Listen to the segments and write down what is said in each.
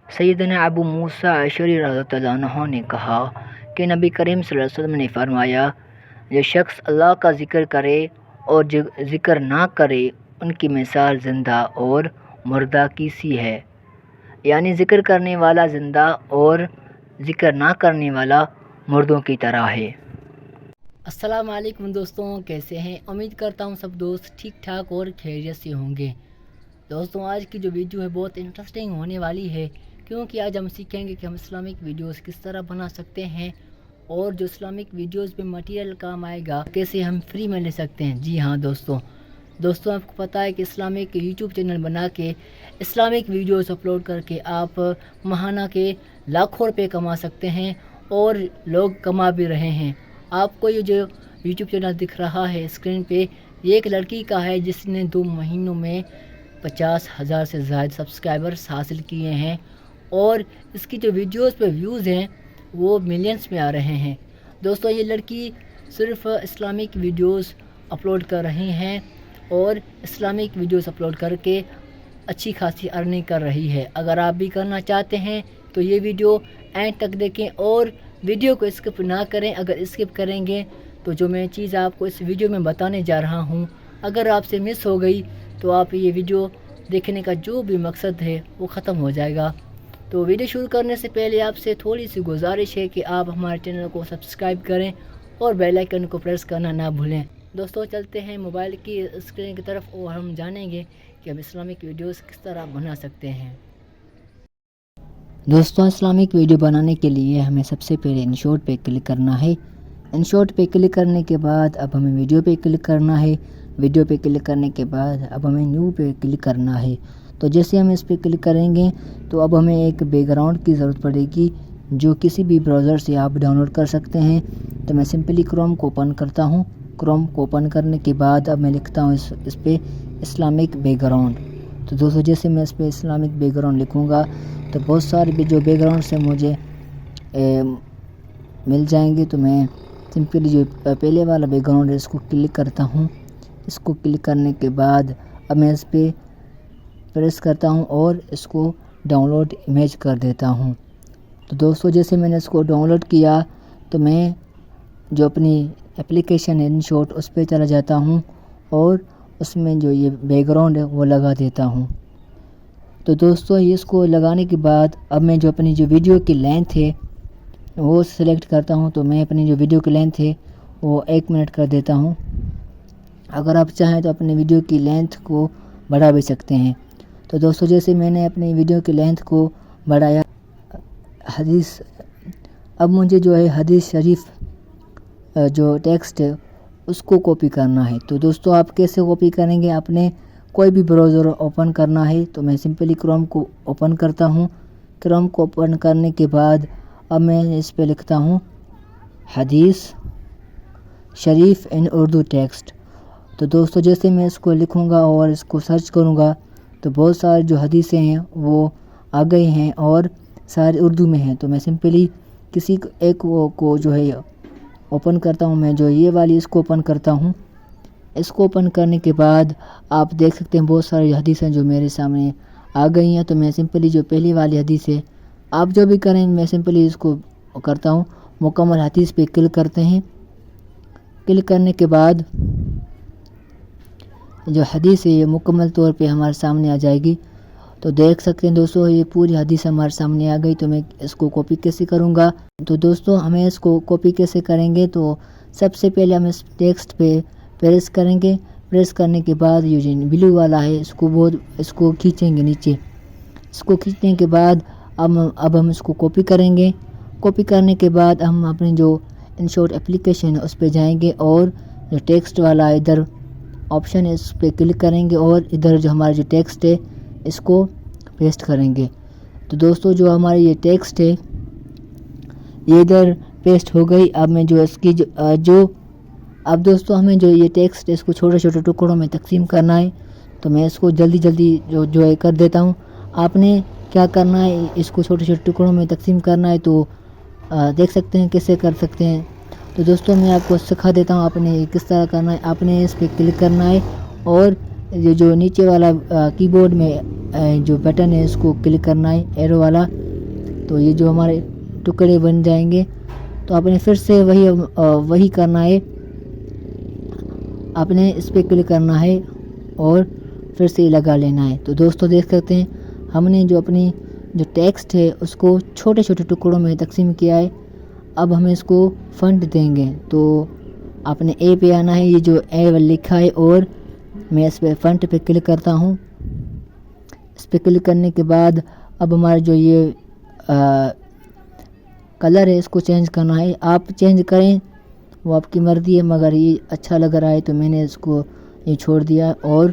سیدنا ابو موسیٰ اشعری رضی اللہ عنہ نے کہا کہ نبی کریم صلی اللہ علیہ وسلم نے فرمایا، جو شخص اللہ کا ذکر کرے اور جو ذکر نہ کرے ان کی مثال زندہ اور مردہ کی سی ہے، یعنی ذکر کرنے والا زندہ اور ذکر نہ کرنے والا مردوں کی طرح ہے۔ السلام علیکم دوستوں، کیسے ہیں؟ امید کرتا ہوں سب دوست ٹھیک ٹھاک اور خیریت سے ہوں گے۔ دوستوں، آج کی جو ویڈیو ہے بہت انٹرسٹنگ ہونے والی ہے، کیونکہ آج ہم سیکھیں گے کہ ہم اسلامک ویڈیوز کس طرح بنا سکتے ہیں اور جو اسلامک ویڈیوز میں مٹیریل کام آئے گا کیسے ہم فری میں لے سکتے ہیں۔ جی ہاں دوستوں آپ کو پتہ ہے کہ اسلامک یوٹیوب چینل بنا کے اسلامک ویڈیوز اپلوڈ کر کے آپ ماہانہ کے لاکھوں روپے کما سکتے ہیں اور لوگ کما بھی رہے ہیں۔ آپ کو یہ جو یوٹیوب چینل دکھ رہا ہے اسکرین پہ، یہ ایک لڑکی کا ہے جس نے 2 مہینوں میں 50,000 سے زائد سبسکرائبرز حاصل کیے ہیں اور اس کی جو ویڈیوز پہ ویوز ہیں وہ ملینز میں آ رہے ہیں۔ دوستوں، یہ لڑکی صرف اسلامک ویڈیوز اپلوڈ کر رہی ہیں اور اسلامک ویڈیوز اپلوڈ کر کے اچھی خاصی ارننگ کر رہی ہے۔ اگر آپ بھی کرنا چاہتے ہیں تو یہ ویڈیو اینڈ تک دیکھیں اور ویڈیو کو اسکپ نہ کریں۔ اگر اسکپ کریں گے تو جو میں چیز آپ کو اس ویڈیو میں بتانے جا رہا ہوں اگر آپ سے مس ہو گئی تو آپ یہ ویڈیو دیکھنے کا جو بھی مقصد ہے وہ ختم ہو جائے گا۔ تو ویڈیو شروع کرنے سے پہلے آپ سے تھوڑی سی گزارش ہے کہ آپ ہمارے چینل کو سبسکرائب کریں اور بیل آئیکن کو پریس کرنا نہ بھولیں۔ دوستوں، چلتے ہیں موبائل کی اسکرین کی طرف اور ہم جانیں گے کہ ہم اسلامک ویڈیوز کس طرح بنا سکتے ہیں۔ دوستوں، اسلامک ویڈیو بنانے کے لیے ہمیں سب سے پہلے انشورٹ پہ کلک کرنا ہے۔ انشورٹ پہ کلک کرنے کے بعد اب ہمیں ویڈیو پہ کلک کرنا ہے۔ ویڈیو پہ کلک کرنے کے بعد اب ہمیں نیو پہ کلک کرنا ہے۔ تو جیسے ہم اس پہ کلک کریں گے تو اب ہمیں ایک بیک گراؤنڈ کی ضرورت پڑے گی جو کسی بھی براؤزر سے آپ ڈاؤن لوڈ کر سکتے ہیں۔ تو میں سمپلی کروم کو اوپن کرتا ہوں۔ کروم کو اوپن کرنے کے بعد اب میں لکھتا ہوں اس پہ اسلامک بیک گراؤنڈ۔ تو دوستوں، جیسے میں اس پہ اسلامک بیک گراؤنڈ لکھوں گا تو بہت سارے جو بیک گراؤنڈ سے مجھے مل جائیں گے۔ تو میں سمپلی جو پہلے والا بیک گراؤنڈ ہے اس کو کلک کرتا ہوں۔ اس کو کلک کرنے کے بعد اب میں اس پہ پریس کرتا ہوں اور اس کو ڈاؤن لوڈ امیج کر دیتا ہوں۔ تو دوستوں، جیسے میں نے اس کو ڈاؤن لوڈ کیا تو میں جو اپنی اپلیکیشن ہے انشورٹ اس پہ چلا جاتا ہوں اور اس میں جو یہ بیک گراؤنڈ ہے وہ لگا دیتا ہوں۔ تو دوستوں، اس کو لگانے کے بعد اب میں جو اپنی جو ویڈیو کی لینتھ ہے وہ سلیکٹ کرتا ہوں۔ تو میں اپنی جو ویڈیو کی لینتھ ہے وہ 1 منٹ کر دیتا ہوں۔ اگر آپ چاہیں تو اپنی ویڈیو کی لینتھ کو بڑھا بھی سکتے ہیں۔ تو دوستوں، جیسے میں نے اپنی ویڈیو کی لینتھ کو بڑھایا، اب مجھے جو ہے حدیث شریف جو ٹیکسٹ ہے اس کو کاپی کرنا ہے۔ تو دوستوں، آپ کیسے کاپی کریں گے؟ آپ نے کوئی بھی براؤزر اوپن کرنا ہے۔ تو میں سمپلی کروم کو اوپن کرتا ہوں۔ کروم کو اوپن کرنے کے بعد اب میں اس پہ لکھتا ہوں حدیث شریف ان اردو ٹیکسٹ۔ تو دوستوں، جیسے میں اس کو لکھوں گا اور اس کو سرچ کروں گا تو بہت سارے جو حدیثیں ہیں وہ آ گئی ہیں اور سارے اردو میں ہیں۔ تو میں سمپلی کسی ایک کو جو ہے اوپن کرتا ہوں۔ میں جو یہ والی اس کو اوپن کرتا ہوں۔ اس کو اوپن کرنے کے بعد آپ دیکھ سکتے ہیں بہت ساری حدیثیں جو میرے سامنے آ گئی ہیں۔ تو میں سمپلی جو پہلی والی حدیث ہے، آپ جو بھی کریں، میں سمپلی اس کو کرتا ہوں، مکمل حدیث پہ کلک کرتے ہیں۔ کلک کرنے کے بعد جو حدیث ہے یہ مکمل طور پہ ہمارے سامنے آ جائے گی۔ تو دیکھ سکتے ہیں دوستوں، یہ پوری حدیث ہمارے سامنے آ گئی۔ تو میں اس کو کاپی کیسے کروں گا؟ تو دوستوں، ہمیں اس کو کاپی کیسے کریں گے؟ تو سب سے پہلے ہم اس ٹیکسٹ پہ پریس کریں گے۔ پریس کرنے کے بعد یہ جو بلو والا ہے اس کو کھینچیں گے نیچے۔ اس کو کھینچنے کے بعد اب ہم اس کو کاپی کریں گے۔ کاپی کرنے کے بعد ہم اپنی جو انشورٹ اپلیکیشن ہے اس پہ جائیں گے اور جو ٹیکسٹ والا ادھر آپشن ہے اس پہ کلک کریں گے اور ادھر جو ہمارا جو ٹیکسٹ ہے اس کو پیسٹ کریں گے۔ تو دوستوں، جو ہماری یہ ٹیکسٹ ہے یہ ادھر پیسٹ ہو گئی۔ اب میں جو اس کی اب دوستوں، ہمیں جو یہ ٹیکسٹ ہے اس کو چھوٹے چھوٹے ٹکڑوں میں تقسیم کرنا ہے۔ تو میں اس کو جلدی جو ہے کر دیتا ہوں۔ آپ نے کیا کرنا ہے، اس کو چھوٹے چھوٹے ٹکڑوں میں تقسیم کرنا ہے۔ تو دیکھ سکتے ہیں کیسے کر سکتے ہیں۔ تو دوستوں، میں آپ کو سکھا دیتا ہوں آپ نے کس طرح کرنا ہے۔ آپ نے اس پہ کلک کرنا ہے اور یہ جو نیچے والا کی بورڈ میں جو بٹن ہے اس کو کلک کرنا ہے ایرو والا، تو یہ جو ہمارے ٹکڑے بن جائیں گے. تو آپ نے پھر سے وہی کرنا ہے، آپ نے اس پہ کلک کرنا ہے اور پھر سے لگا لینا ہے. تو دوستو دیکھ سکتے ہیں ہم نے جو اپنی جو ٹیکسٹ ہے اس کو چھوٹے چھوٹے ٹکڑوں میں تقسیم کیا ہے. اب ہم اس کو فنٹ دیں گے، تو آپ نے اے پہ آنا ہے، یہ جو اے لکھا ہے، اور میں اس پہ فنٹ پہ کلک کرتا ہوں. اس پہ کلک کرنے کے بعد اب ہمارا جو یہ کلر ہے اس کو چینج کرنا ہے. آپ چینج کریں، وہ آپ کی مرضی ہے، مگر یہ اچھا لگ رہا ہے تو میں نے اس کو یہ چھوڑ دیا. اور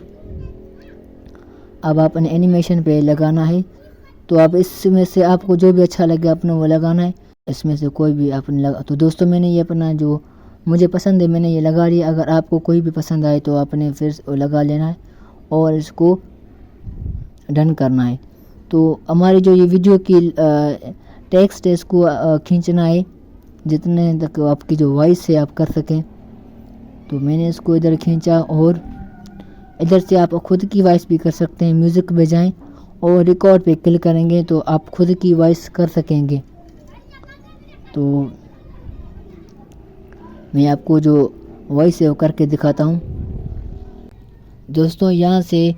اب آپ نے اینیمیشن پہ لگانا ہے، تو آپ اس میں سے آپ کو جو بھی اچھا لگے اپنا وہ لگانا ہے، اس میں سے کوئی بھی آپ نے تو دوستوں میں نے یہ اپنا جو مجھے پسند ہے میں نے یہ لگا لیا. اگر آپ کو کوئی بھی پسند آئے تو آپ نے پھر لگا لینا ہے اور اس کو ڈن کرنا ہے. تو ہماری جو یہ ویڈیو کی ٹیکسٹ ہے اس کو کھینچنا ہے جتنے تک آپ کی جو وائس ہے آپ کر سکیں. تو میں نے اس کو ادھر کھینچا، اور ادھر سے آپ خود کی وائس بھی کر سکتے ہیں. میوزک پہ جائیں اور ریکارڈ پہ کلک کریں گے تو آپ خود کی وائس کر سکیں گے. تو میں آپ کو جو وائس ہے وہ کر کے دکھاتا ہوں. دوستوں یہاں سے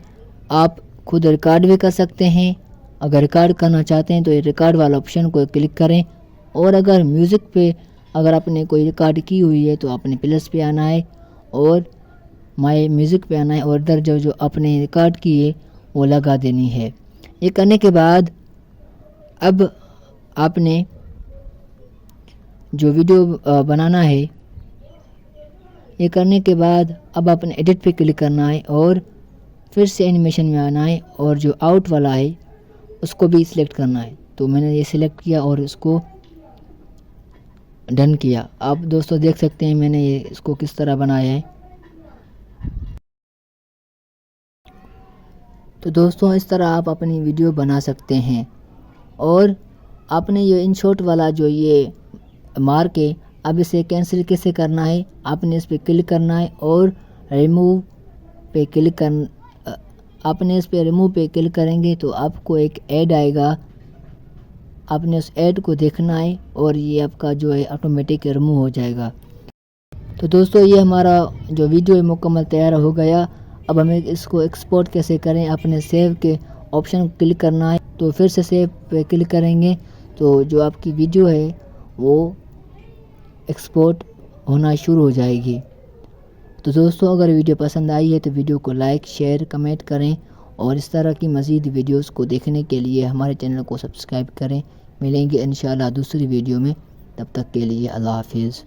آپ خود ریکارڈ بھی کر سکتے ہیں. اگر ریکارڈ کرنا چاہتے ہیں تو یہ ریکارڈ والا آپشن کو کلک کریں، اور اگر میوزک پہ اگر آپ نے کوئی ریکارڈ کی ہوئی ہے تو آپ نے پلس پہ آنا ہے اور مائی میوزک پہ آنا ہے، اور ادھر جو آپ نے ریکارڈ کی ہے وہ لگا دینی ہے. یہ کرنے کے بعد اب آپ نے جو ویڈیو بنانا ہے، یہ کرنے کے بعد اب آپ نے ایڈٹ پہ کلک کرنا ہے اور پھر سے اینیمیشن میں آنا ہے، اور جو آؤٹ والا ہے اس کو بھی سلیکٹ کرنا ہے. تو میں نے یہ سلیکٹ کیا اور اس کو ڈن کیا. آپ دوستوں دیکھ سکتے ہیں میں نے یہ اس کو کس طرح بنایا ہے. تو دوستوں اس طرح آپ اپنی ویڈیو بنا سکتے ہیں. اور آپ نے یہ ان شارٹ والا جو یہ مارک ہے، اب اسے کینسل کیسے کرنا ہے، آپ نے اس پہ کلک کرنا ہے اور ریموو پہ کلک آپ نے اس پہ ریموو پہ کلک کریں گے تو آپ کو ایک ایڈ آئے گا. آپ نے اس ایڈ کو دیکھنا ہے اور یہ آپ کا جو ہے آٹومیٹک ریموو ہو جائے گا. تو دوستو یہ ہمارا جو ویڈیو ہے مکمل تیار ہو گیا. اب ہمیں اس کو ایکسپورٹ کیسے کریں، اپنے سیو کے آپشن کو کلک کرنا ہے، تو پھر سے سیو پہ کلک کریں گے تو جو آپ کی ویڈیو ہے وہ ایکسپورٹ ہونا شروع ہو جائے گی. تو دوستو اگر ویڈیو پسند آئی ہے تو ویڈیو کو لائک، شیئر، کمنٹ کریں، اور اس طرح کی مزید ویڈیوز کو دیکھنے کے لیے ہمارے چینل کو سبسکرائب کریں. ملیں گے انشاءاللہ دوسری ویڈیو میں، تب تک کے لیے اللہ حافظ.